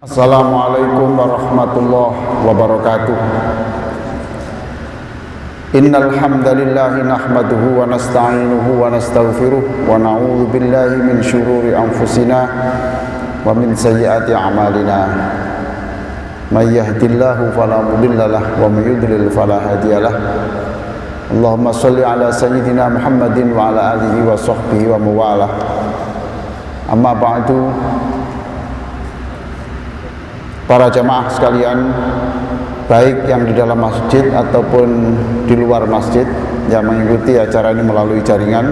Assalamualaikum warahmatullahi wabarakatuh. Innal hamdalillah nahmaduhu wa nasta'inuhu wa nastaghfiruh wa na'udzu billahi min syururi anfusina wa min sayyiati a'malina. May yahdihillahu fala mudhillalah wa may yudlil fala hadiyalah. Allahumma shalli ala sayyidina Muhammadin wa ala alihi wa sahbihi wa mawalah. Amma ba'du. Para jamaah sekalian, baik yang di dalam masjid ataupun di luar masjid yang mengikuti acara ini melalui jaringan,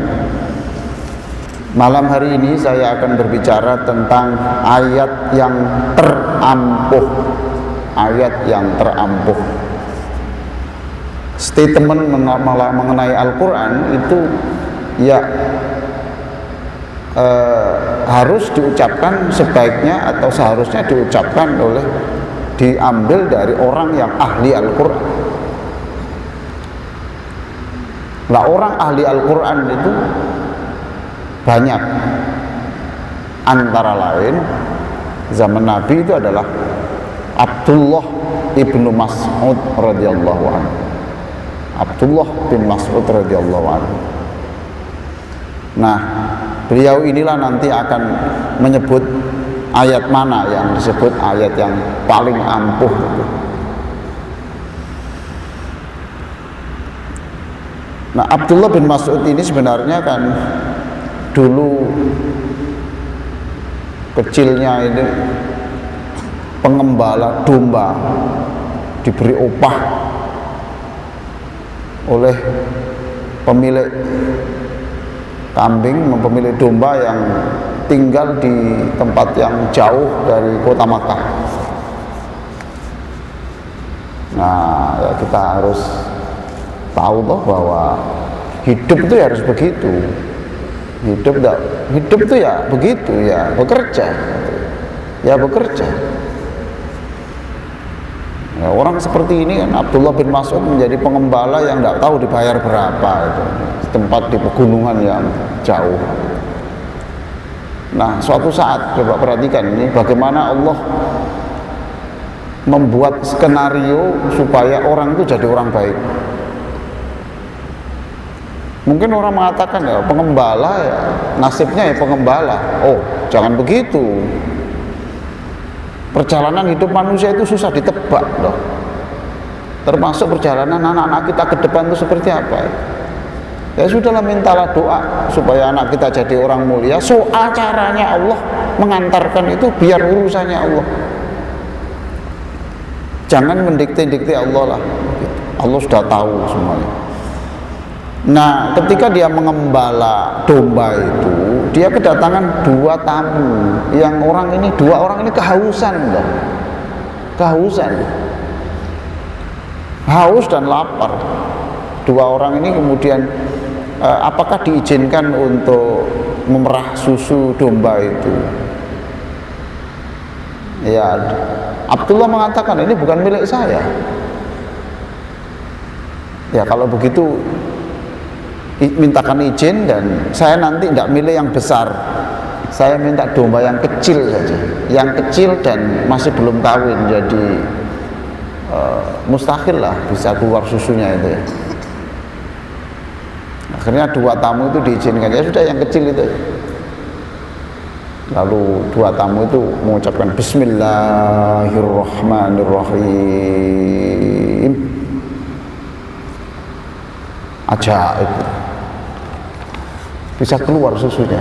malam hari ini saya akan berbicara tentang ayat yang terampuh. Ayat yang terampuh. Statement mengenai Al-Quran itu ya harus diucapkan sebaiknya atau seharusnya diucapkan diambil dari orang yang ahli Al-Quran. Nah, orang ahli Al-Quran itu banyak, antara lain zaman Nabi itu adalah Abdullah ibnu Mas'ud radhiyallahu anhu. Abdullah bin Mas'ud radhiyallahu anhu. Nah, beliau inilah nanti akan menyebut ayat mana yang disebut ayat yang paling ampuh. Nah, Abdullah bin Mas'ud ini sebenarnya kan dulu kecilnya ini pengembala domba, diberi upah oleh pemilik kambing, pemilik domba yang tinggal di tempat yang jauh dari kota Makkah. Nah, ya kita harus tahu toh bahwa hidup itu harus begitu. Hidup itu ya begitu, ya bekerja. Ya bekerja. Ya, orang seperti ini kan Abdullah bin Mas'ud menjadi pengembala yang tidak tahu dibayar berapa itu, tempat di pegunungan yang jauh. Nah, suatu saat coba perhatikan ini bagaimana Allah membuat skenario supaya orang itu jadi orang baik. Mungkin orang mengatakan ya pengembala ya nasibnya ya pengembala. Oh, jangan begitu. Perjalanan hidup manusia itu susah ditebak loh. Termasuk perjalanan anak-anak kita ke depan itu seperti apa. Ya sudahlah, mintalah doa supaya anak kita jadi orang mulia. Soal caranya Allah mengantarkan itu biar urusannya Allah. Jangan mendikte-dikte Allah lah. Allah sudah tahu semuanya. Nah, ketika dia mengembala domba itu, dia kedatangan dua tamu. Dua orang ini kehausan loh. Kehausan. Haus dan lapar. Dua orang ini kemudian apakah diizinkan untuk memerah susu domba itu? Ya, Abdullah mengatakan ini bukan milik saya. Ya, kalau begitu mintakan izin dan saya nanti tidak milih yang besar. Saya minta domba yang kecil saja, yang kecil dan masih belum kawin, jadi mustahil lah bisa keluar susunya itu ya. Akhirnya dua tamu itu diizinkan, ya sudah yang kecil itu. Lalu dua tamu itu mengucapkan Bismillahirrahmanirrahim. Ajaib, bisa keluar susunya,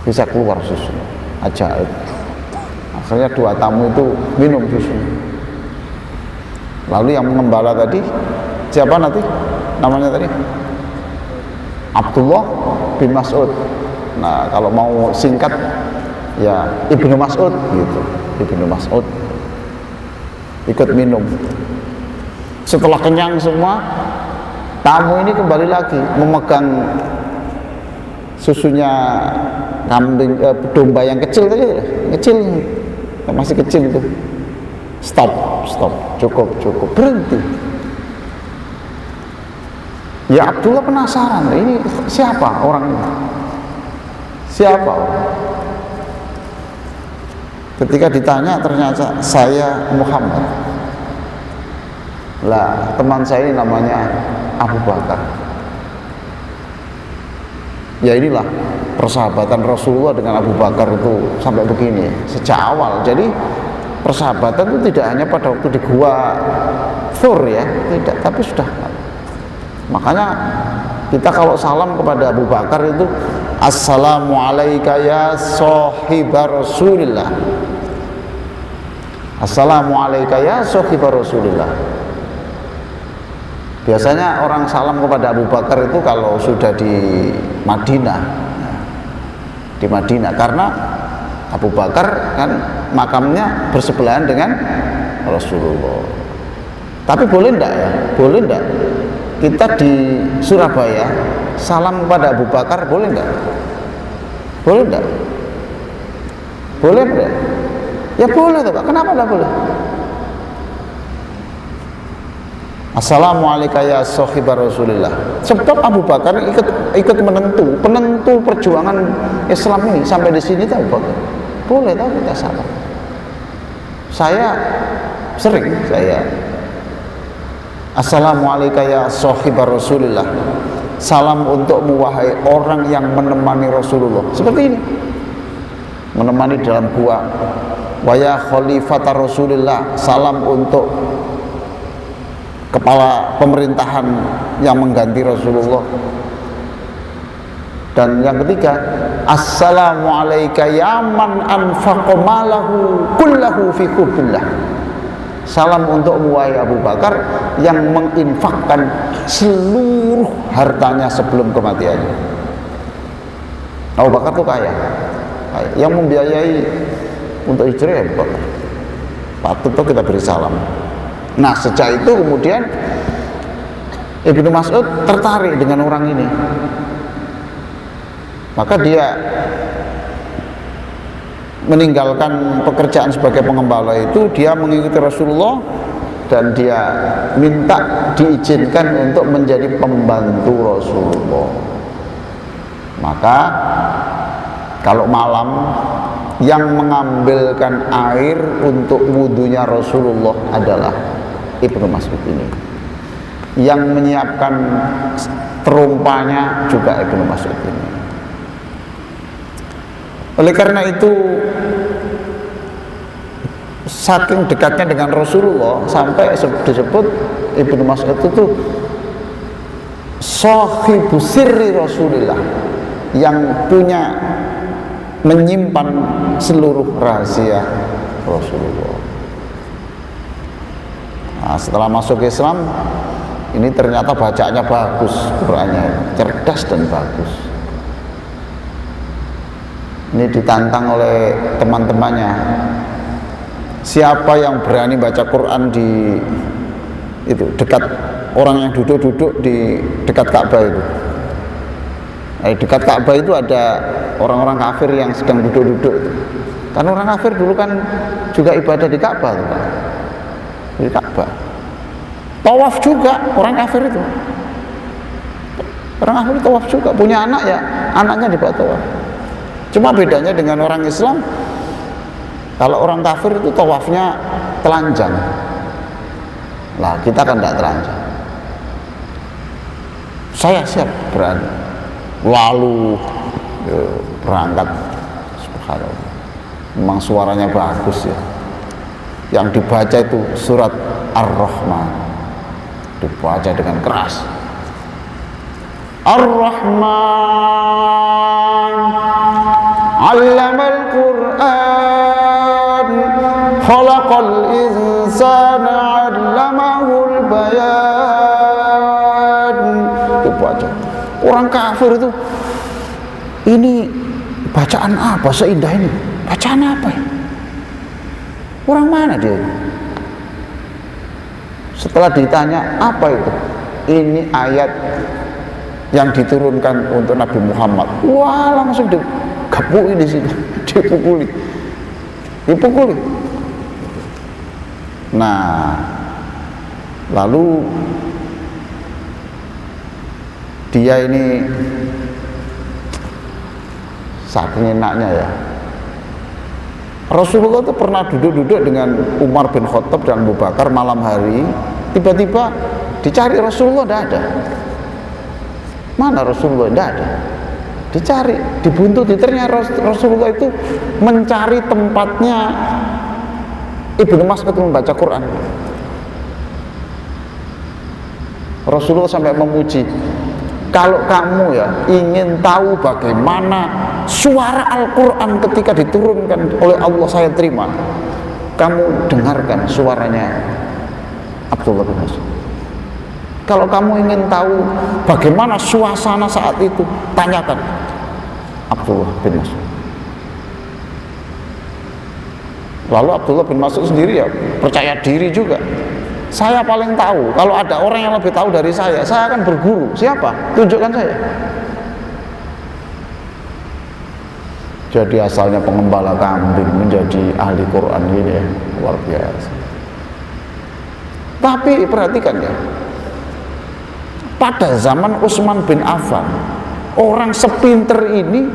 bisa keluar susunya, ajaib. Akhirnya dua tamu itu minum susunya. Lalu yang mengembala tadi siapa nanti namanya tadi? Abdullah bin Mas'ud. Nah, kalau mau singkat ya Ibnu Mas'ud gitu. Ibnu Mas'ud ikut minum. Setelah kenyang semua, tamu ini kembali lagi memegang susunya kambing, domba yang kecil tadi, masih kecil itu. Stop, cukup, berhenti. Ya Abdullah penasaran, ini siapa orang ini? Siapa? Ketika ditanya ternyata saya Muhammad. Lah, teman saya ini namanya Abu Bakar. Ya inilah persahabatan Rasulullah dengan Abu Bakar itu sampai begini sejak awal. Jadi persahabatan itu tidak hanya pada waktu di gua Thur ya, tidak, tapi sudah. Makanya kita kalau salam kepada Abu Bakar itu assalamu alayka ya sahiba Rasulillah. Assalamu alayka ya sahiba Rasulillah. Biasanya orang salam kepada Abu Bakar itu kalau sudah di Madinah, karena Abu Bakar kan makamnya bersebelahan dengan Rasulullah. Tapi boleh enggak ya? Boleh enggak? Kita di Surabaya salam kepada Abu Bakar boleh enggak? Boleh enggak? Boleh enggak? Ya boleh Pak. Kenapa enggak boleh? Assalamualaikum ya sahiba Rasulillah. Sebab Abu Bakar ikut penentu perjuangan Islam ini sampai di sini tahu Pak. Boleh tahu kita salam. Saya sering Assalamualaikum ya sahiba Rasulillah. Salam untukmu wahai orang yang menemani Rasulullah. Seperti ini. Menemani dalam gua. Wa ya khalifata Rasulillah. Salam untuk kepala pemerintahan yang mengganti Rasulullah. Dan yang ketiga, assalamualaikum ya man anfaqa malahu kullahu fi hubbillah. Salam untuk wahai Abu Bakar yang menginfakkan seluruh hartanya sebelum kematiannya. Abu Bakar itu kaya. Yang membiayai untuk hijrah ya Abu Bakar. Patut tuh kita beri salam. Nah sejak itu kemudian Ibnu Mas'ud tertarik dengan orang ini. Maka dia meninggalkan pekerjaan sebagai pengembala itu, dia mengikuti Rasulullah dan dia minta diizinkan untuk menjadi pembantu Rasulullah. Maka kalau malam yang mengambilkan air untuk wudhunya Rasulullah adalah Ibnu Mas'ud ini. Yang menyiapkan terumpanya juga Ibnu Mas'ud ini. Oleh karena itu saking dekatnya dengan Rasulullah sampai disebut Ibnu Mas'ud itu sahibu sirri Rasulillah, yang punya menyimpan seluruh rahasia Rasulullah. Nah, setelah masuk Islam ini ternyata bacaannya bagus, Qur'annya cerdas dan bagus. Ini ditantang oleh teman-temannya, siapa yang berani baca Quran di itu dekat orang yang duduk-duduk di dekat Ka'bah itu. Dekat Ka'bah itu ada orang-orang kafir yang sedang duduk-duduk itu. Karena orang kafir dulu kan juga ibadah di Ka'bah itu, Pak. Di Ka'bah. Tawaf juga orang kafir itu. Orang kafir tawaf juga, punya anak ya, anaknya dibawa tawaf. Cuma bedanya dengan orang Islam, kalau orang kafir itu tawafnya telanjang. Lah kita kan tidak telanjang. Saya siap berani. Lalu berangkat, subhanallah. Memang suaranya bagus ya. Yang dibaca itu surat Ar-Rahman, dibaca dengan keras. Ar-Rahman 'allamal Qur'an, khalaqal insana 'allamahul bayan. Itu baca. Orang kafir itu, ini bacaan apa seindah ini? Bacaan apa ya? Orang mana dia? Setelah ditanya apa itu? Ini ayat yang diturunkan untuk Nabi Muhammad. Wah, langsung digepui di sini, dipukuli. Nah, lalu dia ini saking enaknya ya, Rasulullah itu pernah duduk-duduk dengan Umar bin Khattab dan Abu Bakar malam hari, tiba-tiba dicari Rasulullah, tidak ada. Mana Rasulullah? Tidak ada. Dicari, dibuntuti. Ternyata Rasulullah itu mencari tempatnya Ibnu Mas'ud membaca Quran. Rasulullah sampai memuji, kalau kamu ya ingin tahu bagaimana suara Al-Quran ketika diturunkan oleh Allah saya terima, kamu dengarkan suaranya Abdullah bin Mas'ud. Kalau kamu ingin tahu bagaimana suasana saat itu, tanyakan Abdullah bin Mas'ud. Lalu Abdullah bin Mas'ud sendiri ya percaya diri juga. Saya paling tahu, kalau ada orang yang lebih tahu dari saya akan berguru. Siapa? Tunjukkan saya. Jadi asalnya pengembala kambing menjadi ahli Quran ini ya, luar biasa. Tapi perhatikan ya, pada zaman Utsman bin Affan, orang sepinter ini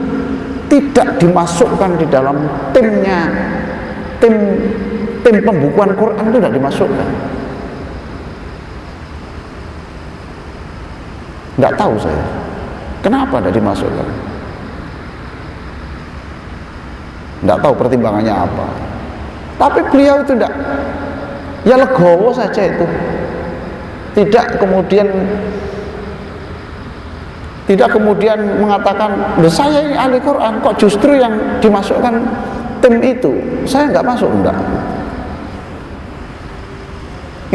tidak dimasukkan di dalam tim pembukuan Quran, itu tidak dimasukkan. Tidak tahu saya kenapa tidak dimasukkan. Tidak tahu pertimbangannya apa. Tapi beliau itu tidak, ya legowo saja itu. Tidak kemudian mengatakan, saya ini ahli Quran, kok justru yang dimasukkan tim itu, saya nggak masuk. Enggak.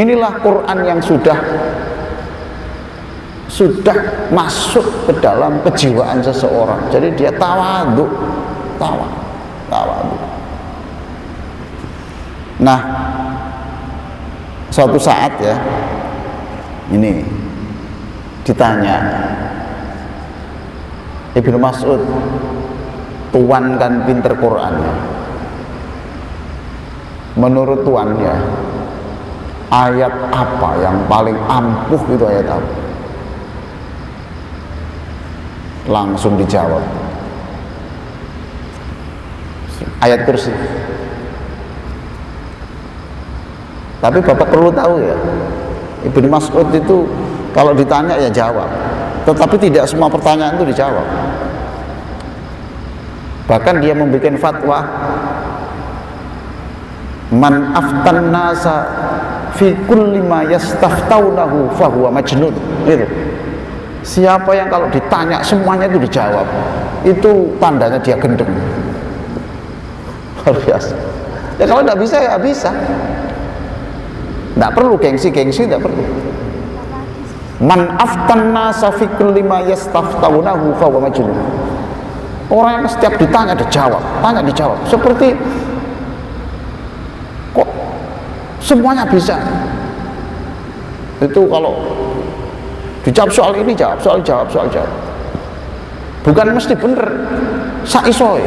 Inilah Quran yang sudah masuk ke dalam kejiwaan seseorang. Jadi dia tawadhu. Nah, suatu saat ya, ini ditanya, Ibnu Mas'ud, tuan kan pinter Quran ya. Menurut tuannya, ayat apa yang paling ampuh itu, ayat apa? Langsung dijawab, ayat kursi. Tapi Bapak perlu tahu ya, Ibnu Mas'ud itu kalau ditanya ya jawab, tetapi tidak semua pertanyaan itu dijawab. Bahkan dia membuat fatwa, man aftan nasa fi kulli ma yastaftaunahu fahuwa majnun. Itu. Siapa yang kalau ditanya semuanya itu dijawab, itu tandanya dia gendeng. Luar biasa. Ya kalau tidak bisa ya bisa. Tidak perlu gengsi-gengsi, tidak perlu. Man aftan nasa fi kulli ma yastaftaunahu fahuwa majnun. Orang yang setiap ditanya dijawab, tanya dijawab. Seperti kok semuanya bisa. Itu kalau dijawab soal ini jawab, soal jawab. Bukan mesti bener, saisoy,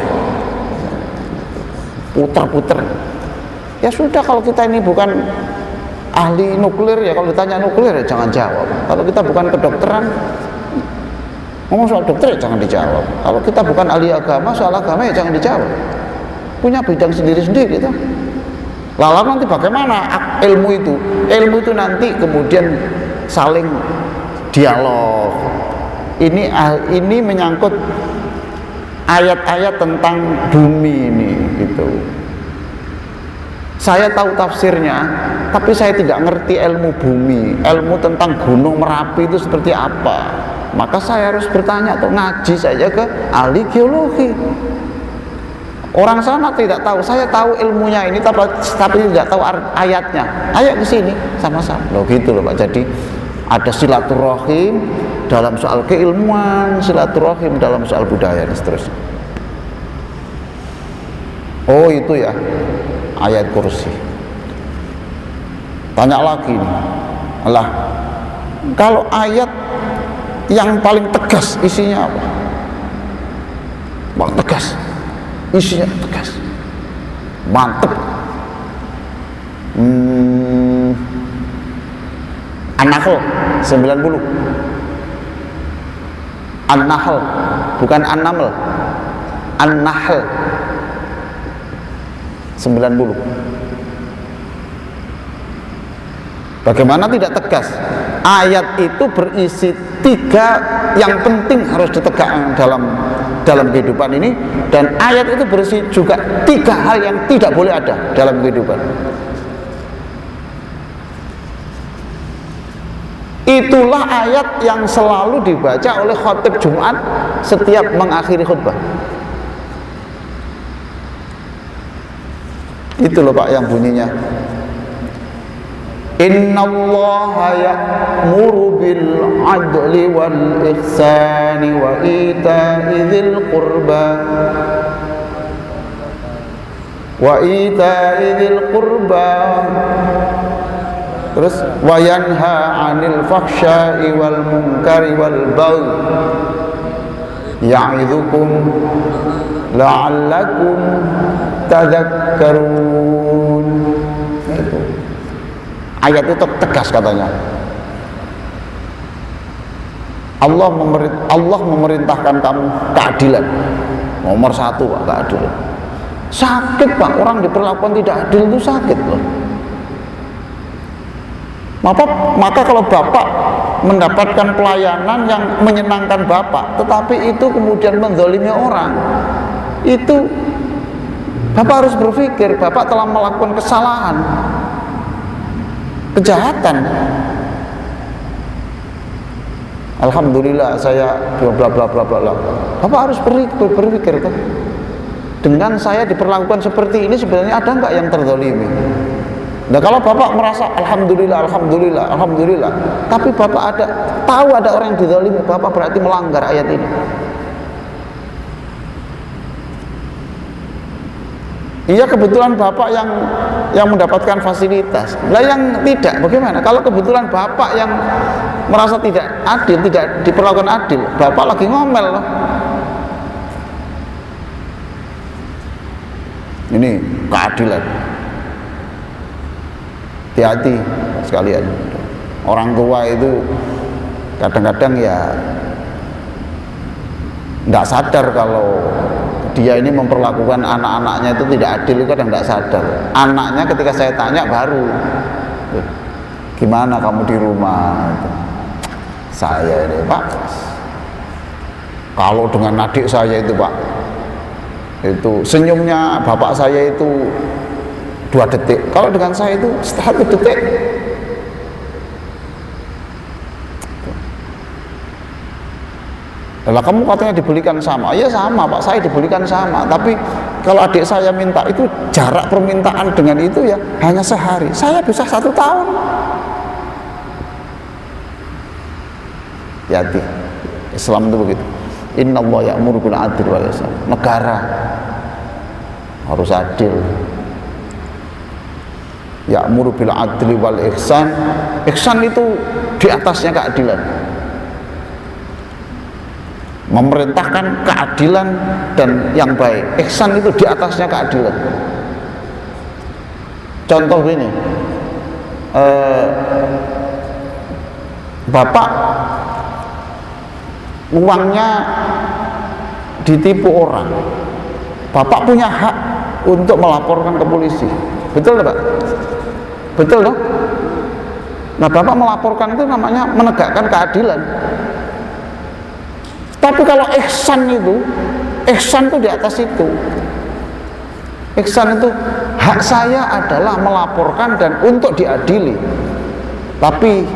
puter-puter. Ya sudah, kalau kita ini bukan ahli nuklir ya, kalau ditanya nuklir ya jangan jawab. Kalau kita bukan kedokteran, ngomong soal dokter ya jangan dijawab. Kalau kita bukan ahli agama, soal agama ya jangan dijawab. Punya bidang sendiri-sendiri itu. Lalu nanti bagaimana ilmu itu? Ilmu itu nanti kemudian saling dialog. Ini menyangkut ayat-ayat tentang bumi ini gitu. Saya tahu tafsirnya, tapi saya tidak ngerti ilmu bumi, ilmu tentang Gunung Merapi itu seperti apa. Maka saya harus bertanya atau ngaji saja ke ahli geologi. Orang sana tidak tahu, saya tahu ilmunya ini tapi tidak tahu ayatnya. Ayo ke sini sama-sama. Loh gitu loh Pak. Jadi ada silaturahim dalam soal keilmuan, silaturahim dalam soal budaya dan seterusnya. Oh itu ya ayat kursi. Tanya lagi nih, Allah, kalau ayat yang paling tegas isinya apa? Paling tegas, isinya tegas, mantep. An-Nahl 90. An-Nahl, bukan An-Naml. An-Nahl. 90. Bagaimana tidak tegas? Ayat itu berisi 3 yang penting harus ditegakkan dalam kehidupan ini, dan ayat itu berisi juga 3 hal yang tidak boleh ada dalam kehidupan. Itulah ayat yang selalu dibaca oleh khatib Jumat setiap mengakhiri khutbah. Itu loh Pak yang bunyinya, Innallaha ya'muru bil adli wal ihsani wa ita'i dzil qurba terus wa yanha 'anil fahsya'i wal munkari wal baghi ya'idzukum la'allakum tadhakkarun. Itu ayat itu tegas katanya. Allah memerintahkan kamu keadilan. Nomor 1 Pak, keadilan. Sakit Pak, orang diperlakukan tidak adil itu sakit loh. Maka kalau Bapak mendapatkan pelayanan yang menyenangkan Bapak, tetapi itu kemudian menzalimi orang, itu Bapak harus berpikir Bapak telah melakukan kesalahan, kejahatan. Alhamdulillah saya bla bla bla bla bla. Bapak harus berpikir kan, dengan saya diperlakukan seperti ini sebenarnya ada nggak yang terzalimi? Nah kalau Bapak merasa alhamdulillah, alhamdulillah, alhamdulillah, tapi Bapak tahu ada orang yang dizalimi, Bapak berarti melanggar ayat ini. Iya kebetulan Bapak yang mendapatkan fasilitas. Lah yang tidak bagaimana? Kalau kebetulan Bapak yang merasa tidak adil, tidak diperlakukan adil, Bapak lagi ngomel loh. Ini keadilan. Hati-hati sekalian. Orang tua itu kadang-kadang ya tidak sadar kalau dia ini memperlakukan anak-anaknya itu tidak adil, itu kadang tidak sadar. Anaknya ketika saya tanya baru, gimana kamu di rumah? Saya ini Pak, kalau dengan adik saya itu Pak, itu senyumnya bapak saya itu 2 detik, kalau dengan saya itu 1 detik. Lah kamu katanya dibelikan sama. Iya sama Pak, saya dibelikan sama. Tapi kalau adik saya minta itu jarak permintaan dengan itu ya hanya sehari. Saya bisa 1 tahun. Hati-hati. Islam itu begitu. Innallaha ya'muru bil adli wal ihsan. Negara harus adil. Ya'muru bil adli wal ihsan. Ihsan itu di atasnya keadilan. Memerintahkan keadilan dan yang baik. Ihsan itu di atasnya keadilan. Contoh ini, Bapak uangnya ditipu orang, Bapak punya hak untuk melaporkan ke polisi, betul Pak? Betul dong? Nah Bapak melaporkan itu namanya menegakkan keadilan. Tapi kalau ihsan itu di atas itu. Ihsan itu hak saya adalah melaporkan dan untuk diadili. Tapi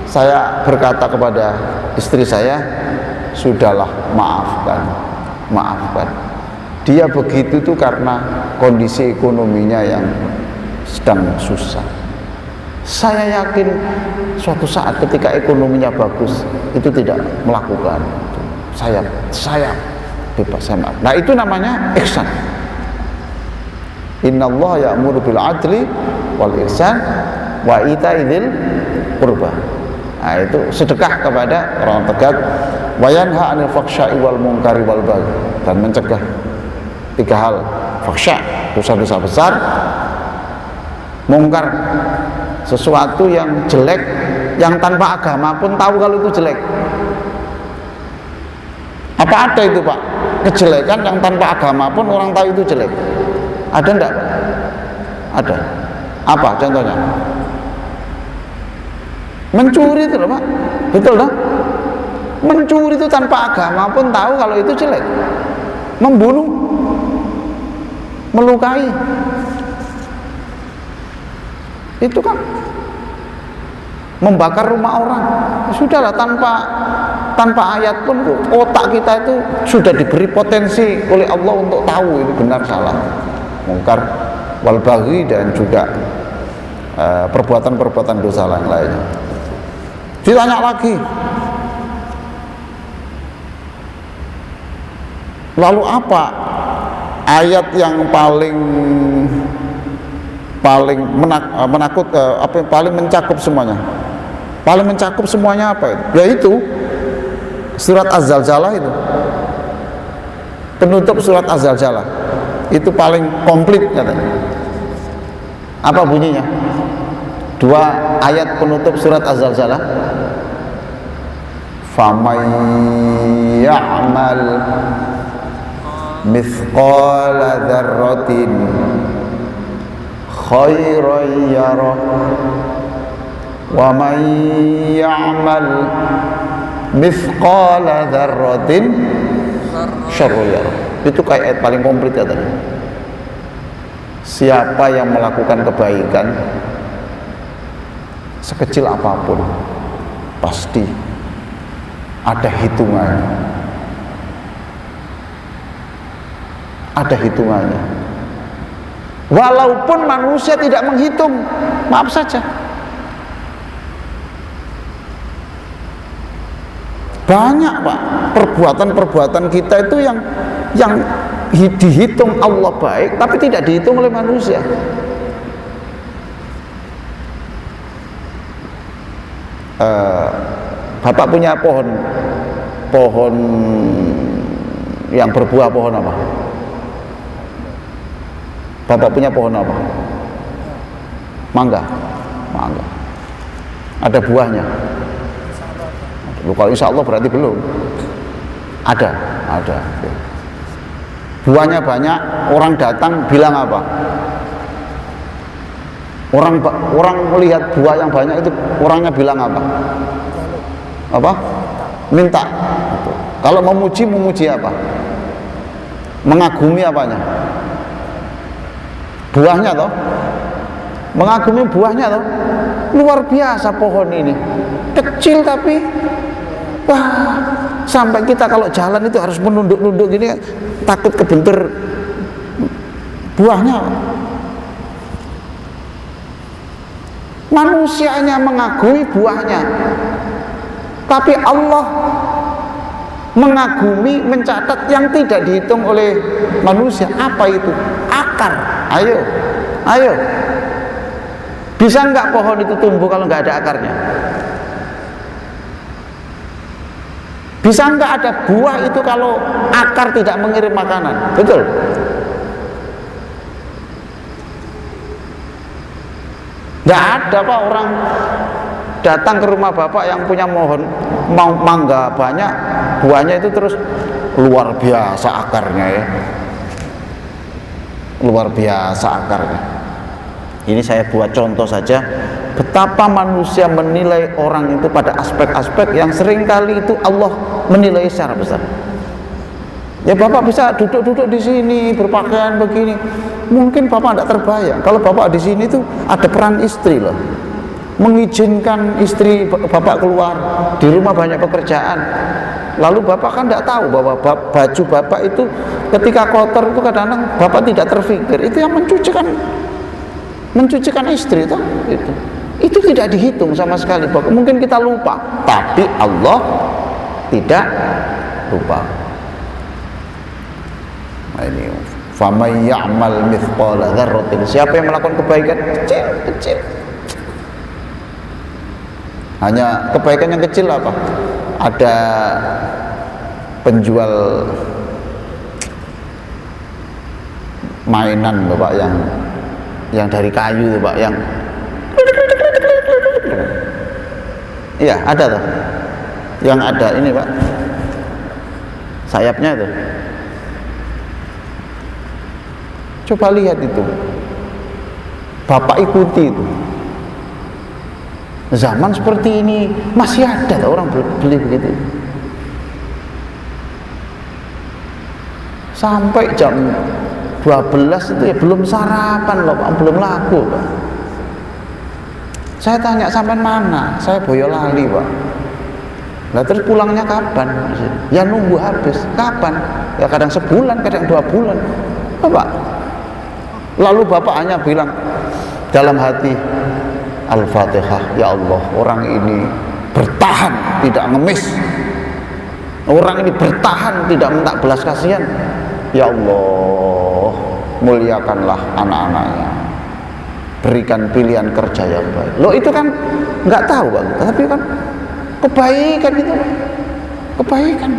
saya berkata kepada istri saya, sudahlah, maafkan. Dia begitu tuh karena kondisi ekonominya yang sedang susah. Saya yakin suatu saat ketika ekonominya bagus, itu tidak melakukan. Saya bebas, saya maaf. Nah itu namanya ihsan. Innallaha ya'muru bil adli wal ihsan wa ita'i dzil qurba. Nah itu sedekah kepada orang tegak, wa yanha 'anil fahsya'i wal munkari wal baghi, dan mencegah 3 hal. Fahsya, dosa-dosa besar. Mungkar, sesuatu yang jelek, yang tanpa agama pun tahu kalau itu jelek. Apa ada itu Pak? Kejelekan yang tanpa agama pun orang tahu itu jelek. Ada enggak Pak? Ada. Apa contohnya? Mencuri itu loh Pak, betul dong? Mencuri itu tanpa agama pun tahu kalau itu jelek. Membunuh, melukai, itu kan membakar rumah orang. Sudahlah, tanpa ayat pun otak kita itu sudah diberi potensi oleh Allah untuk tahu itu benar salah, mungkar wal baghi, dan juga perbuatan-perbuatan dosa lainnya. Ditanya lagi, lalu apa ayat yang paling paling mencakup semuanya? Paling mencakup semuanya apa itu? Yaitu surat Az-Zalzalah itu. Penutup surat Az-Zalzalah itu paling komplit katanya. Apa bunyinya? 2 ayat penutup surat Az-Zalzalah. Faman ya'mal mithqala dzarratin khairan yarah wa man ya'mal mithqala dzarratin syarran yarah. Itu kayak ayat paling komplit katanya. Siapa yang melakukan kebaikan sekecil apapun pasti ada hitungannya. Ada hitungannya. Walaupun manusia tidak menghitung, maaf saja. Banyak Pak, perbuatan-perbuatan kita itu yang dihitung Allah baik, tapi tidak dihitung oleh manusia. Bapak punya pohon yang berbuah, pohon apa? Bapak punya pohon apa? Mangga. Ada buahnya? Kalau insya Allah berarti belum. Ada. Buahnya banyak, orang datang bilang apa? Orang melihat buah yang banyak itu, orangnya bilang apa? Apa? Minta. Kalau memuji apa? Mengagumi apanya? Buahnya toh? Mengagumi buahnya toh? Luar biasa pohon ini. Kecil tapi wah, sampai kita kalau jalan itu harus menunduk-nunduk gini, takut kebentur buahnya. Manusianya mengagumi buahnya, tapi Allah mengagumi, mencatat yang tidak dihitung oleh manusia. Apa itu? Akar. Ayo, bisa nggak pohon itu tumbuh kalau nggak ada akarnya? Bisa nggak ada buah itu kalau akar tidak mengirim makanan? Betul? Nggak ada Pak, orang datang ke rumah Bapak yang punya mangga banyak, buahnya itu terus luar biasa akarnya ya. Luar biasa akarnya. Ini saya buat contoh saja betapa manusia menilai orang itu pada aspek-aspek yang seringkali itu Allah menilai secara besar. Ya Bapak bisa duduk-duduk di sini berpakaian begini, mungkin Bapak tidak terbayang kalau Bapak di sini tuh ada peran istri loh, mengizinkan istri Bapak keluar, di rumah banyak pekerjaan. Lalu Bapak kan tidak tahu bahwa baju Bapak itu ketika kotor itu kadang-kadang Bapak tidak terfikir itu yang mencucikan istri toh, itu tidak dihitung sama sekali. Mungkin kita lupa, tapi Allah tidak lupa. Nah, ini faman ya'mal mithqala dzarratin, siapa yang melakukan kebaikan kecil, hanya kebaikan yang kecil apa? Ada penjual mainan Bapak yang dari kayu Pak, yang iya ada tuh, yang ada ini Pak, sayapnya tuh. Coba lihat itu, Bapak ikuti itu. Zaman seperti ini masih ada orang beli begitu. Sampai jam 12 itu ya belum sarapan loh Pak, belum laku Pak. Saya tanya sampai mana? Saya Boyolali Pak. Nah terus pulangnya kapan? Ya nunggu habis. Kapan? Ya kadang sebulan, kadang 2 bulan. Bapak. Lalu bapak hanya bilang dalam hati, Al-Fatihah, ya Allah, orang ini bertahan tidak ngemis. Orang ini bertahan tidak minta belas kasihan. Ya Allah, muliakanlah anak-anaknya, berikan pilihan kerja yang baik. Loh itu kan nggak tahu Bang, tapi kan kebaikan itu, kebaikan.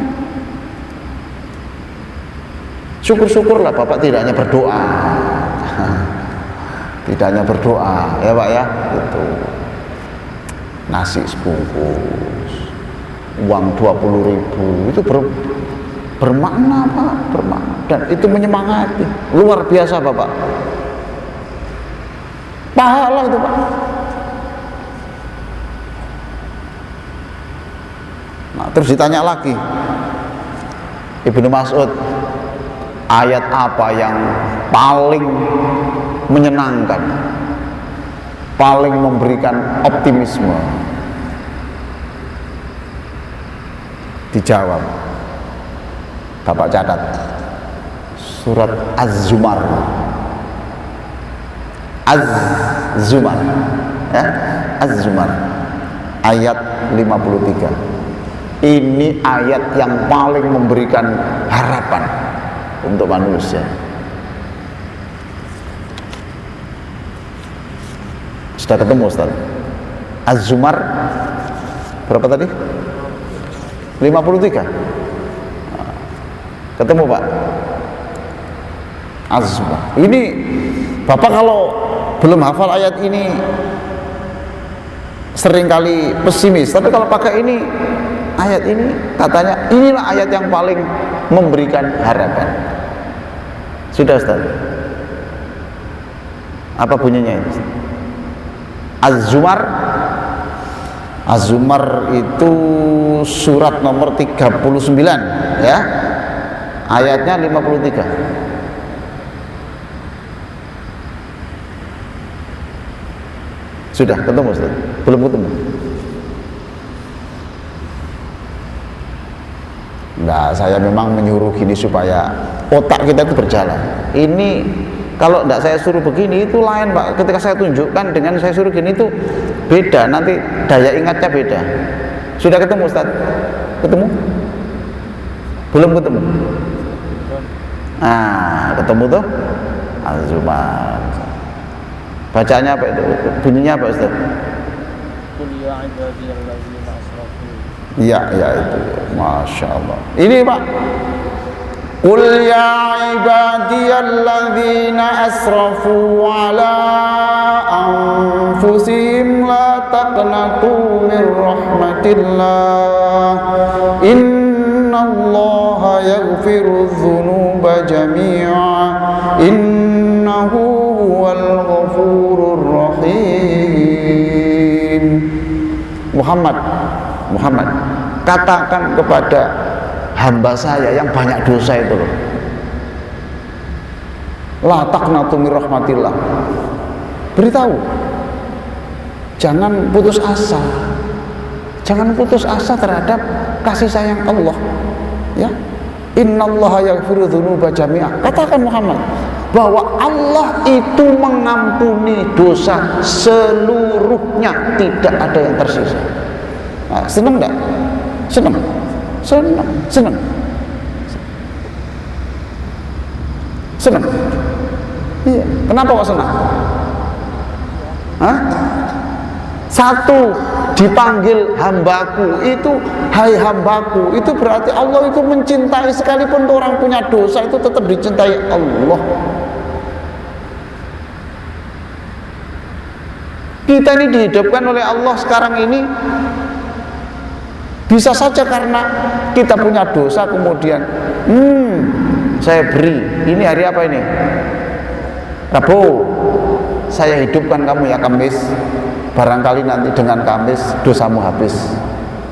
Syukur-syukurlah Bapak tidak hanya berdoa, tidak hanya berdoa ya Pak ya, itu nasi sebungkus, uang 20.000 itu bermakna Pak, bermakna, dan itu menyemangati luar biasa Bapak, pahala itu Pak. Nah terus ditanya lagi Ibnu Mas'ud, ayat apa yang paling menyenangkan, paling memberikan optimisme? Dijawab, Bapak catat, surat Az-Zumar. Az-Zumar ya, Az-Zumar ayat 53. Ini ayat yang paling memberikan harapan untuk manusia. Sudah ketemu Ustaz? Az-Zumar berapa tadi? 53. Ketemu Pak? Az-Zumar. Ini Bapak kalau belum hafal ayat ini seringkali pesimis, tapi kalau pakai ini, ayat ini katanya inilah ayat yang paling memberikan harapan. Sudah Ustaz? Apa bunyinya ini? Az-Zumar. Az-Zumar itu surat nomor 39 ya. Ayatnya 53. Sudah ketemu Ustaz? Belum ketemu? Nah, saya memang menyuruh gini supaya otak kita itu berjalan. Ini kalau tidak saya suruh begini itu lain Pak. Ketika saya tunjukkan dengan saya suruh gini itu beda, nanti daya ingatnya beda. Sudah ketemu Ustaz? Ketemu? Belum ketemu? Nah, ketemu tuh Az-Zumar. Bacanya apa itu? Bunyinya apa Ustaz? Ya, ya itu. Masya Allah. Ini Pak. Qul ya ibadiyalladzina asrafu ala anfusihim la taqnatu min rahmatillah. Innallaha yaghfiru dzunuba jami'a. Innahu huwal ghafurur rahim. Muhammad, katakan kepada hamba saya yang banyak dosa itu loh, la taqnatu min rahmatillah, beritahu jangan putus asa, jangan putus asa terhadap kasih sayang Allah ya. Innallaha yaghfiru dzunuba jami'a. Katakan Muhammad bahwa Allah itu mengampuni dosa seluruhnya, tidak ada yang tersisa. Nah, senang enggak? Senang. Iya. Kenapa kok senang? Hah? Satu, dipanggil hambaku, itu hai hambaku, itu berarti Allah itu mencintai, sekalipun orang punya dosa itu tetap dicintai Allah. Kita ini dihidupkan oleh Allah sekarang ini bisa saja karena kita punya dosa, kemudian saya beri, ini hari apa ini? Rabu. saya hidupkan kamu ya Kamis, barangkali nanti dengan Kamis dosamu habis.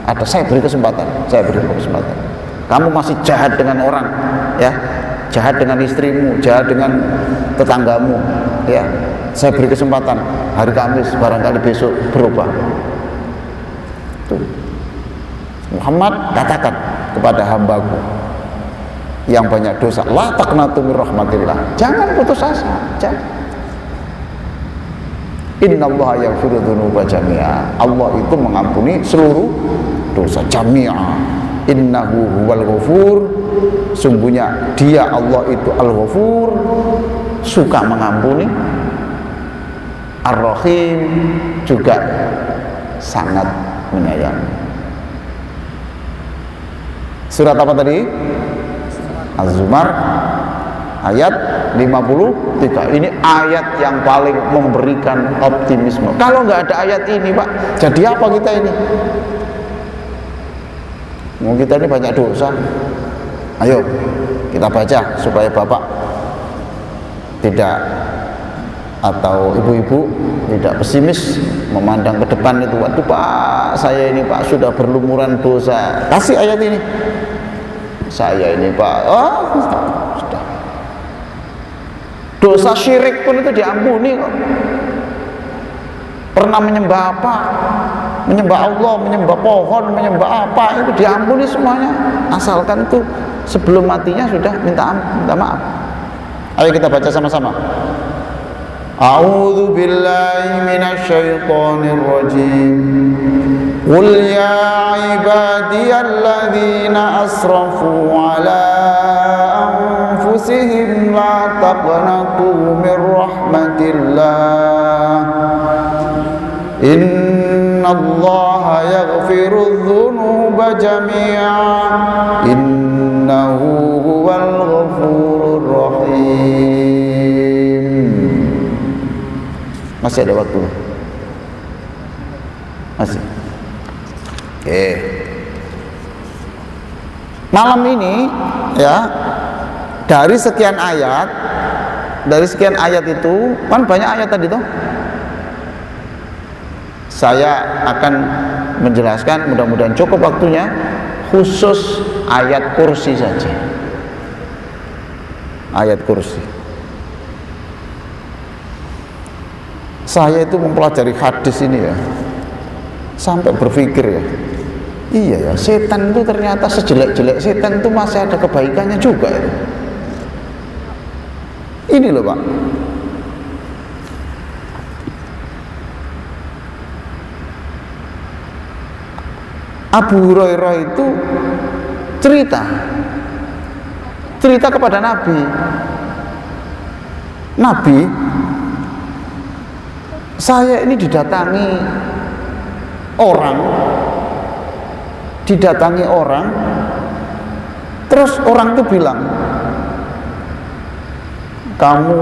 Ada, saya beri kesempatan. Kamu masih jahat dengan orang, ya, jahat dengan istrimu, jahat dengan tetanggamu, ya, saya beri kesempatan hari Kamis, barangkali besok berubah. Tuh. Muhammad katakan kepada hambaku yang banyak dosa, la taqnatu min rahmatillah, jangan putus asa, jangan. Innallaha yaghfiru dzunuba jami'a, Allah itu mengampuni seluruh dosa jami'a. Innahu huwal ghafur, sungguhnya dia Allah itu al-ghafur, suka mengampuni, ar-rahim, juga sangat menyayangi. Surat apa tadi? Az-Zumar ayat 53. Ini ayat yang paling memberikan optimisme. Kalau nggak ada ayat ini, Pak, jadi apa kita ini? Kita ini banyak dosa. Ayo kita baca supaya Bapak tidak, atau ibu-ibu tidak pesimis memandang ke depan itu. Waduh Pak, saya ini Pak sudah berlumuran dosa. Kasih ayat ini. Saya ini Pak, sudah. Dosa syirik pun itu diampuni kok. Pernah menyembah apa? Menyembah Allah, menyembah pohon, menyembah apa, itu diampuni semuanya. Asalkan itu sebelum matinya sudah minta maaf. Ayo kita baca sama-sama. A'udzu billahi minasyaitonir rajim. Qul ya ibadiyalladzina asrafu ala anfusihim la taqnatu min rahmatillah. Innallaha yaghfiru dzunuba jami'a. Innahu huwal ghafurur rahim. Masih ada waktu? Masih. Oke. Malam ini ya, dari sekian ayat itu kan banyak ayat tadi tuh. Saya akan menjelaskan, mudah-mudahan cukup waktunya, khusus ayat kursi saja. Ayat kursi. Saya itu mempelajari hadis ini ya, sampai berpikir ya, iya ya, setan itu ternyata sejelek-jelek setan itu masih ada kebaikannya juga ya. Ini loh Pak, Abu Hurairah itu cerita kepada Nabi, saya ini didatangi orang, terus orang itu bilang, kamu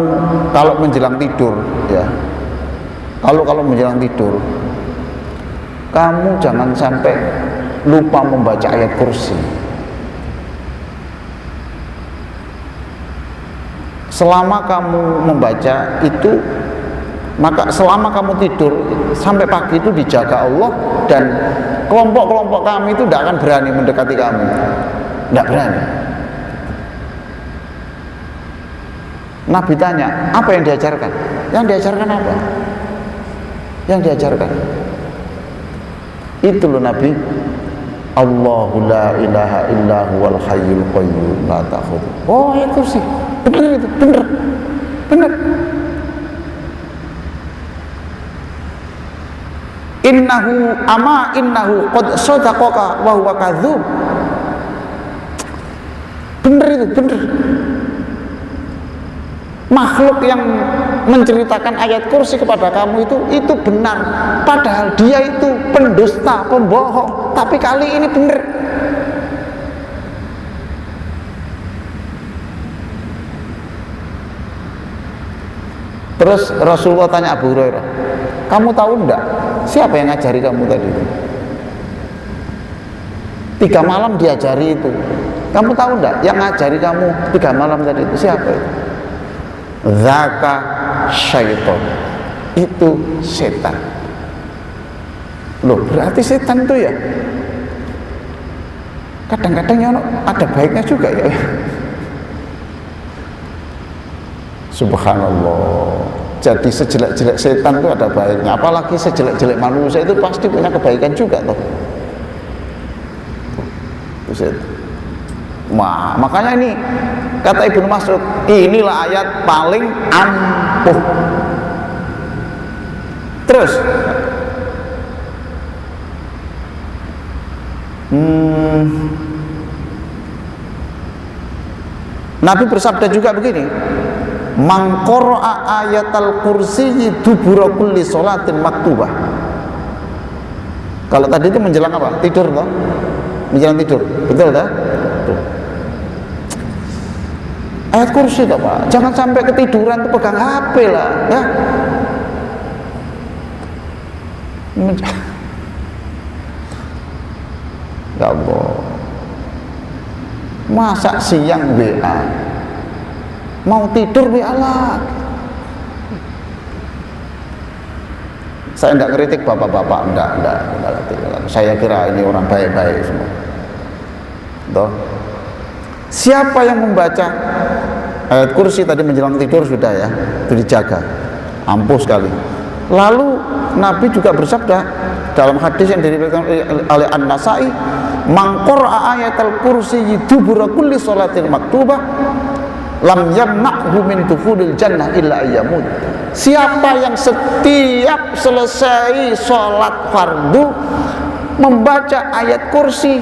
kalau menjelang tidur ya, kalau menjelang tidur kamu jangan sampai lupa membaca ayat kursi. Selama kamu membaca itu, maka selama kamu tidur sampai pagi itu dijaga Allah, dan kelompok-kelompok kami itu tidak akan berani mendekati kamu, tidak berani. Nabi tanya, apa yang diajarkan? Yang diajarkan apa? Yang diajarkan itu loh Nabi, Allahu la ilaha illa huwal hayyul qayyum la ta'khudhu. Oh ayat kursi, benar itu, benar. Innahu qad sadaqaka wa huwa kadzdzub. Benar itu, benar. Makhluk yang menceritakan ayat kursi kepada kamu itu benar, padahal dia itu pendusta, pembohong, tapi kali ini benar. Terus Rasulullah tanya Abu Hurairah, kamu tahu enggak siapa yang ngajari kamu tadi? 3 malam diajari itu. Kamu tahu enggak yang ngajari kamu 3 malam tadi itu siapa itu? Zaka syaiton. itu setan. Loh, berarti setan itu ya kadang-kadang ya ada baiknya juga ya. Subhanallah. Jadi sejelek-jelek setan itu ada baiknya, apalagi sejelek-jelek manusia itu pasti punya kebaikan juga toh. Makanya ini kata Ibnu Mas'ud, inilah ayat paling ampuh. Terus Nabi bersabda juga begini, man qara'a ayatal kursi dubura kulli sholatin maktubah. Kalau tadi itu menjelang apa? Tidur toh? Menjelang tidur, betul dah? Ayat kursi toh Pak, jangan sampai ketiduran tuh pegang HP lah ya. Ya Allah, masa siang WA, mau tidur WA lah. Saya tidak kritik bapak-bapak, enggak. Saya kira ini orang baik-baik semua. Toh, siapa yang membaca ayat kursi tadi menjelang tidur sudah ya, itu dijaga, ampuh sekali. Lalu Nabi juga bersabda dalam hadis yang diriwayatkan oleh An-Nasa'i, man qara'a ayatal kursi dubura kulli sholatin maktubah lam yamna'hu min dukhulil jannah illa ayyamut. Siapa yang setiap selesai sholat fardu membaca ayat kursi,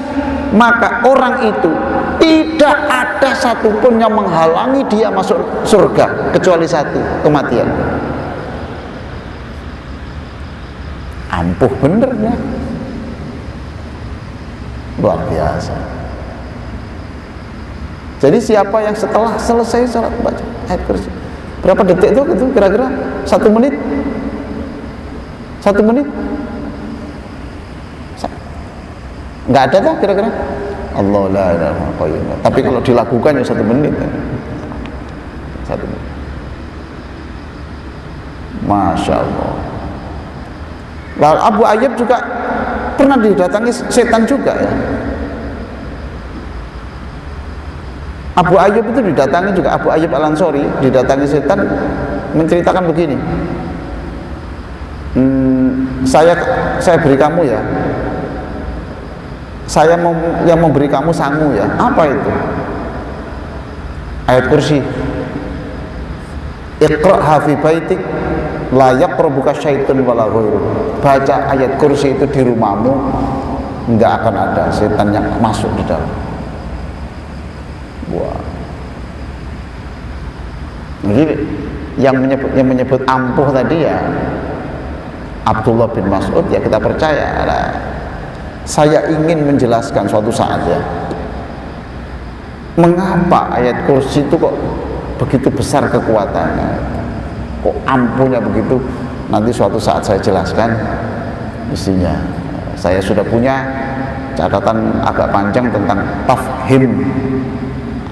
maka orang itu tidak ada satupun yang menghalangi dia masuk surga kecuali satu, kematian. Ampuh bener ya, luar biasa. Jadi siapa yang setelah selesai sholat baca ayat kursi, berapa detik itu kira-kira? 1 menit? 1 menit? Nggak ada tuh kira-kira? Allah la ilaha illallah. Tapi kalau dilakukan ya 1 menit. 1 menit. Masya Allah. Lalu Abu Ayyub juga pernah didatangi setan juga ya. Abu Ayyub itu didatangi juga, Abu Ayyub Al-Ansori didatangi setan, menceritakan begini, saya beri kamu ya, saya yang memberi kamu sangu ya. Apa itu? Ayat kursi. Iqra' fi baitik la yaqrabuka syaitun wala ghairu. Baca ayat kursi itu di rumahmu, enggak akan ada setan yang masuk di dalam. Wah. Jadi yang menyebut ampuh tadi ya Abdullah bin Mas'ud, ya kita percaya. Saya ingin menjelaskan suatu saat ya, mengapa ayat kursi itu kok begitu besar kekuatannya, kok ampuhnya begitu. Nanti suatu saat saya jelaskan isinya. Saya sudah punya catatan agak panjang tentang tafhim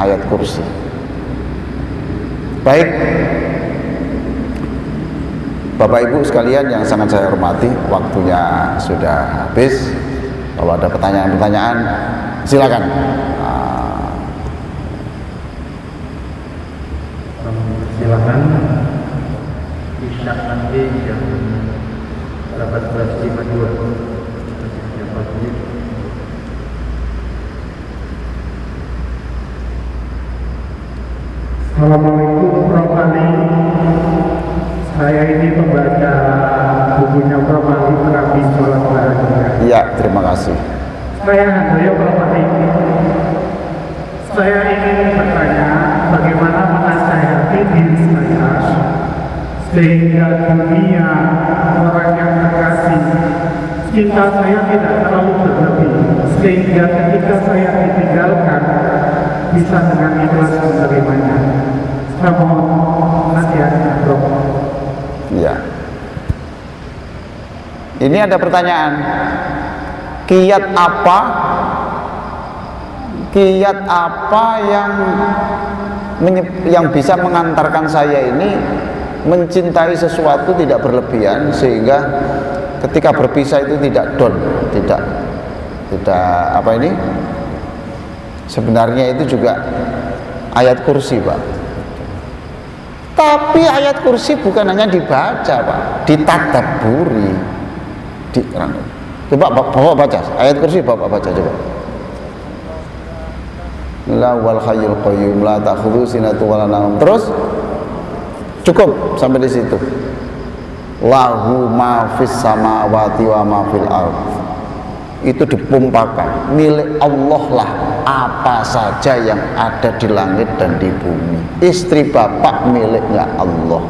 ayat kursi. Baik, Bapak Ibu sekalian yang sangat saya hormati, waktunya sudah habis. Kalau ada pertanyaan-pertanyaan silakan. Silakan. Isyak nanti jam 18.52. Assalamualaikum Prof. Ali. Saya ini pembaca bukunya Prof. Ali Terapi Sholat Bahagia. Iya, terima kasih. Saya Prof. Ali. Saya ingin bertanya bagaimana menasihati diri saya sehingga dunia orang yang terkasih cinta saya tidak terlalu berlebih, sehingga ketika saya ditinggalkan bisa dengan ikhlas menerimanya. Saya mohon nasihatnya, Prof. Iya. Ini ada pertanyaan. Kiat apa yang bisa mengantarkan saya ini mencintai sesuatu tidak berlebihan sehingga ketika berpisah itu tidak down, tidak apa ini, sebenarnya itu juga ayat kursi Pak, tapi ayat kursi bukan hanya dibaca Pak, ditadaburi. Coba Bapak baca ayat kursi, Bapak baca coba. La wal hayyul qayyum la ta'khudhu sinatun wa la nawm. Terus cukup sampai di situ. Lahu ma fis samawati wa ma fil ardh. Itu dipumpakan, milik Allah lah apa saja yang ada di langit dan di bumi. Istri bapak miliknya Allah,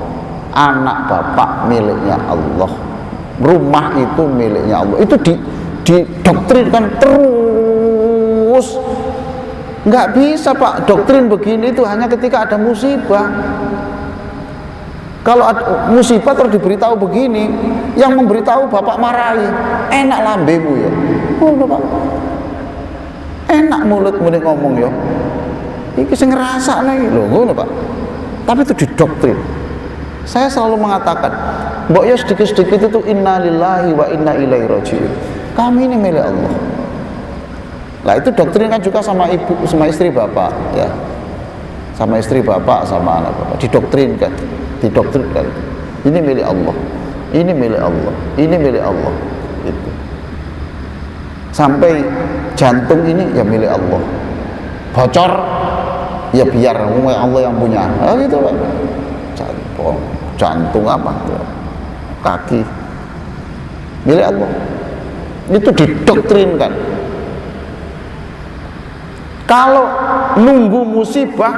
anak bapak miliknya Allah, rumah itu miliknya Allah. Itu didoktrinkan terus. Nggak bisa Pak, doktrin begini itu hanya ketika ada musibah. Kalau ada musibah terus diberitahu begini, yang memberitahu bapak marahi, enak lambemu ya. Oh, Pak. Enak mulut mulai ngomong ya. Iki sing ngrasakne iki lho, ngono Pak. Tapi itu didoktrin. Saya selalu mengatakan, mbok ya sedikit-sedikit itu innalillahi wa inna ilaihi raji'un. Kami ini milik Allah. Lah itu doktrin kan juga sama ibu, sama istri bapak ya. Sama istri bapak, sama anak bapak didoktrinkan. Ini milik Allah. Ini milik Allah. Ini milik Allah. Itu. Sampai jantung ini ya milik Allah. Bocor ya biar Allah yang punya. Nah, gitu Pak. Jantung apa? Kaki milik Allah. Itu didoktrinkan. Kalau nunggu musibah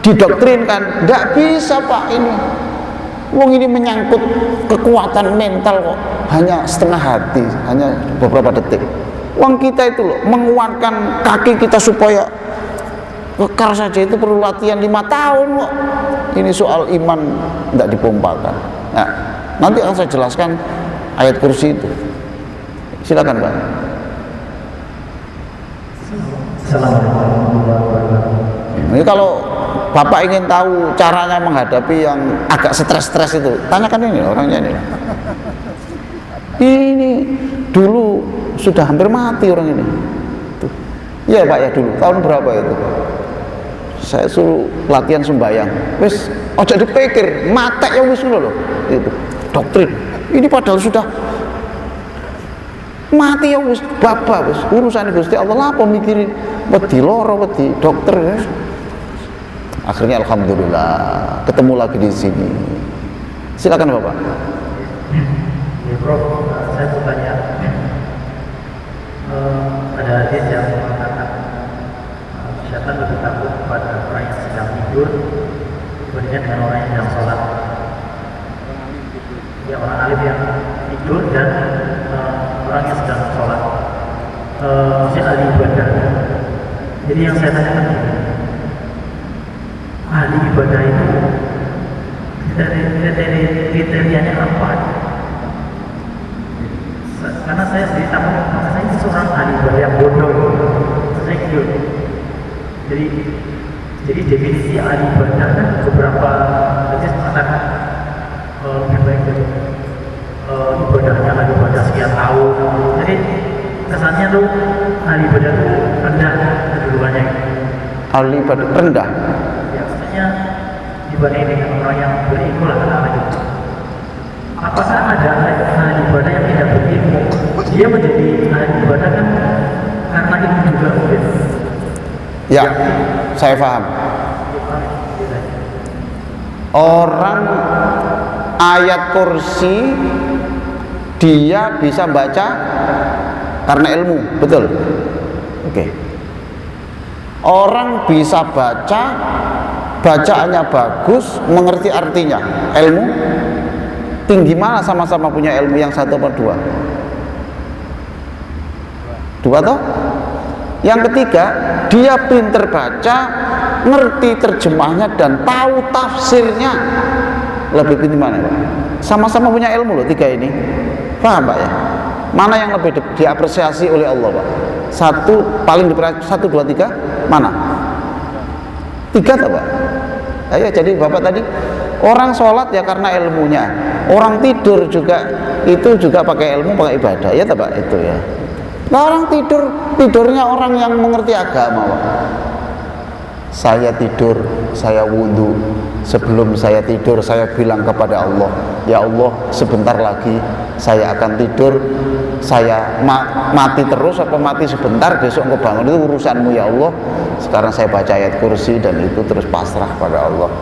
didoktrinkan, nggak bisa Pak ini. Wong ini menyangkut kekuatan mental kok, hanya setengah hati, hanya beberapa detik. Wong kita itu loh, menguatkan kaki kita supaya kekar saja itu perlu latihan 5 tahun kok. Ini soal iman nggak dipompakan. Nah, nanti akan saya jelaskan ayat kursi itu. Silakan Pak. Assalamualaikum warahmatullahi wabarakatuh. Ini kalau Bapak ingin tahu caranya menghadapi yang agak stres-stres itu, tanyakan ini orangnya ini. Ini dulu sudah hampir mati orang ini. Tuh. Iya Pak ya dulu, tahun berapa itu? Saya suruh latihan sembahyang. Wis, ojo dipikir, matek ya wis loh. Itu doktrin. Ini padahal sudah mati ya wis, bapak wis urusan Gusti Allah apa mikirin wedi loro wedi dokter ya. Akhirnya alhamdulillah ketemu lagi di sini. Silakan Bapak. Ya Prof, saya mau tanya. Ada hadis yang mengatakan syaitan lebih takut pada orang yang sedang tidur dibandingkan dengan orang yang sedang sholat. Ya orang alim yang tidur dan orang yang sedang sholat, maksudnya ahli ibadah. Jadi yang saya tanyakan, ahli ibadah itu kriterianya apa? Karena saya sendiri takut, maka saya seorang ahli ibadah yang bodoh, saya gitu. Jadi definisi ahli ibadah kan beberapa hadis mengatakan lebih baik dari ibadahnya ahli ibadah sekian tahun. Jadi kesannya tuh ahli ibadah itu rendah kedudukannya. Ahli ibadah rendah. Ya maksudnya dibanding dengan orang yang berilmu lah kata itu. Apakah ada ahli ibadah yang tidak berilmu? Dia menjadi ahli ibadah kan karena ilmu juga mungkin. Ya, saya paham. Orang ayat kursi dia bisa baca karena ilmu, betul? Oke. Orang bisa baca, bacaannya bagus, mengerti artinya. Ilmu tinggi mana sama-sama punya ilmu yang satu atau dua? Dua toh? Yang ketiga, dia pinter baca, ngerti terjemahnya dan tahu tafsirnya. Lebih pintar mana Pak? Sama-sama punya ilmu loh tiga ini. Paham Pak ya? Mana yang lebih diapresiasi oleh Allah Pak? Satu paling diapresiasi, 1, 2, 3 mana? 3 toh Pak? Ayo jadi Bapak tadi Orang sholat ya karena ilmunya, orang tidur juga itu juga pakai ilmu, pakai ibadah, ya Pak, itu ya. Nah, orang tidurnya orang yang mengerti agama, Pak. Saya tidur, saya wudhu, sebelum saya tidur saya bilang kepada Allah, ya Allah, sebentar lagi saya akan tidur, saya mati terus atau mati sebentar, besok engkau bangun, itu urusanmu ya Allah. Sekarang saya baca ayat kursi dan itu terus pasrah pada Allah.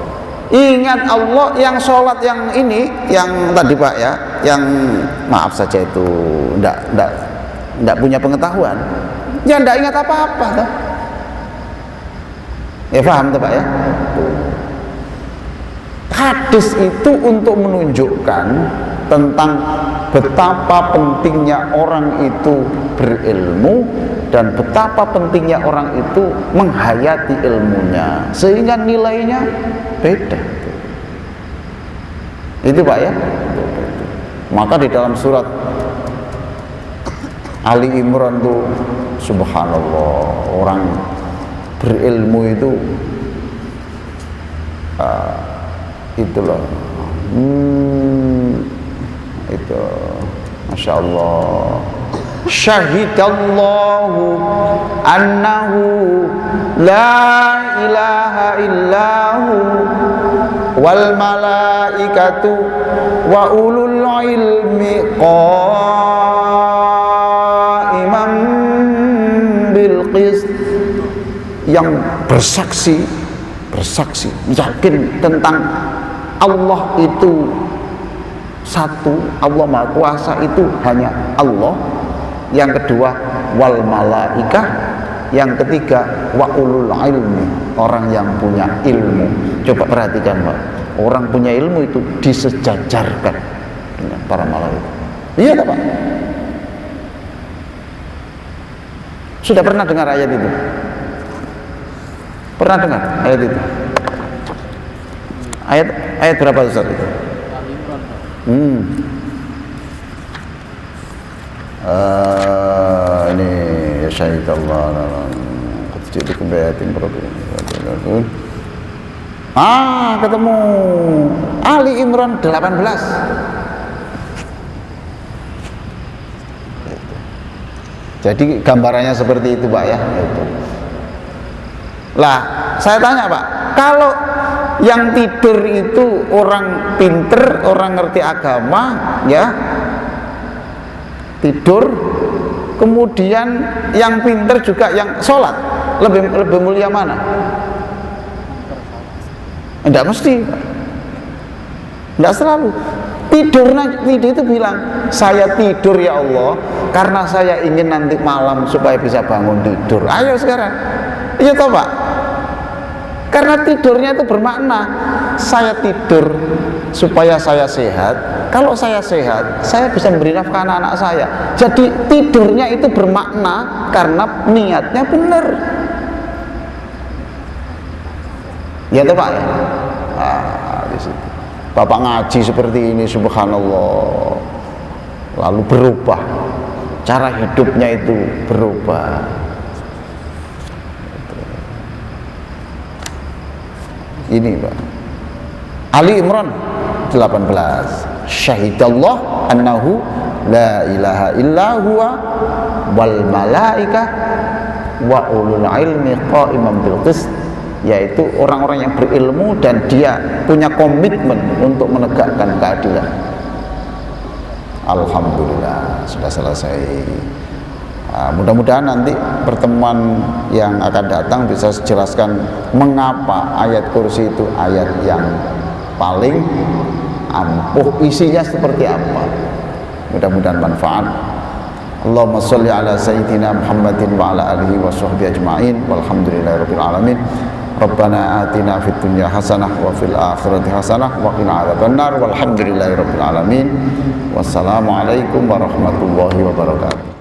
Ingat Allah. Yang sholat yang ini, yang tadi Pak ya, yang maaf saja itu ndak punya pengetahuan, ya ndak ingat apa-apa toh. Ya paham toh Pak ya. Hadis itu untuk menunjukkan tentang betapa pentingnya orang itu berilmu dan betapa pentingnya orang itu menghayati ilmunya sehingga nilainya beda. Itu Pak ya. Maka di dalam surat Ali Imran tuh subhanallah, orang berilmu itu itu loh, itu Masya Allah. Syahidallahu annahu la ilaha illahu wal malaikatu wa ulul ilmi qa'iman bil qist. Yang bersaksi yakin tentang Allah itu satu, Allah Maha Kuasa itu hanya Allah. Yang kedua wal malaikah, yang ketiga wa ulul ilmi, orang yang punya ilmu. Coba perhatikan Pak, orang punya ilmu itu disejajarkan dengan para malaikat. Iya tak Pak? Sudah pernah dengar ayat itu? Pernah dengar ayat itu? Ayat berapa Ustaz itu? Ini syahidallah kecil kebayatin ketemu Ali Imran 18. Jadi gambarannya seperti itu Pak ya. Lah saya tanya Pak, kalau yang tidur itu orang pinter, orang ngerti agama ya, tidur, kemudian yang pinter juga yang sholat, lebih mulia mana? Tidak mesti, tidak selalu. Tidur itu bilang, saya tidur ya Allah karena saya ingin nanti malam supaya bisa bangun tidur. Ayo sekarang, iya toh Pak? Karena tidurnya itu bermakna, saya tidur supaya saya sehat. Kalau saya sehat, saya bisa memberi nafkah anak-anak saya. Jadi tidurnya itu bermakna karena niatnya benar. Ya toh Pak ya? Di situ. Bapak ngaji seperti ini subhanallah, lalu berubah, cara hidupnya itu berubah. Ini Pak, Ali Imran 18. Syahidallah annahu la ilaha illa huwa wal malaikah wa ulul ilmi qa'iman bil qist, yaitu orang-orang yang berilmu dan dia punya komitmen untuk menegakkan keadilan. Alhamdulillah sudah selesai. Mudah-mudahan nanti pertemuan yang akan datang bisa jelaskan mengapa ayat kursi itu ayat yang paling ampuh, isinya seperti apa. Mudah-mudahan manfaat. Allahumma sholli ala sayyidina Muhammadin wa ala alihi wa sahbihi ajma'in walhamdulillahirabbil alamin. Rabbana atina fid dunya hasanah wa fil akhirati hasanah wa qina adzabannar walhamdulillahirabbil alamin. Wassalamualaikum warahmatullahi wabarakatuh.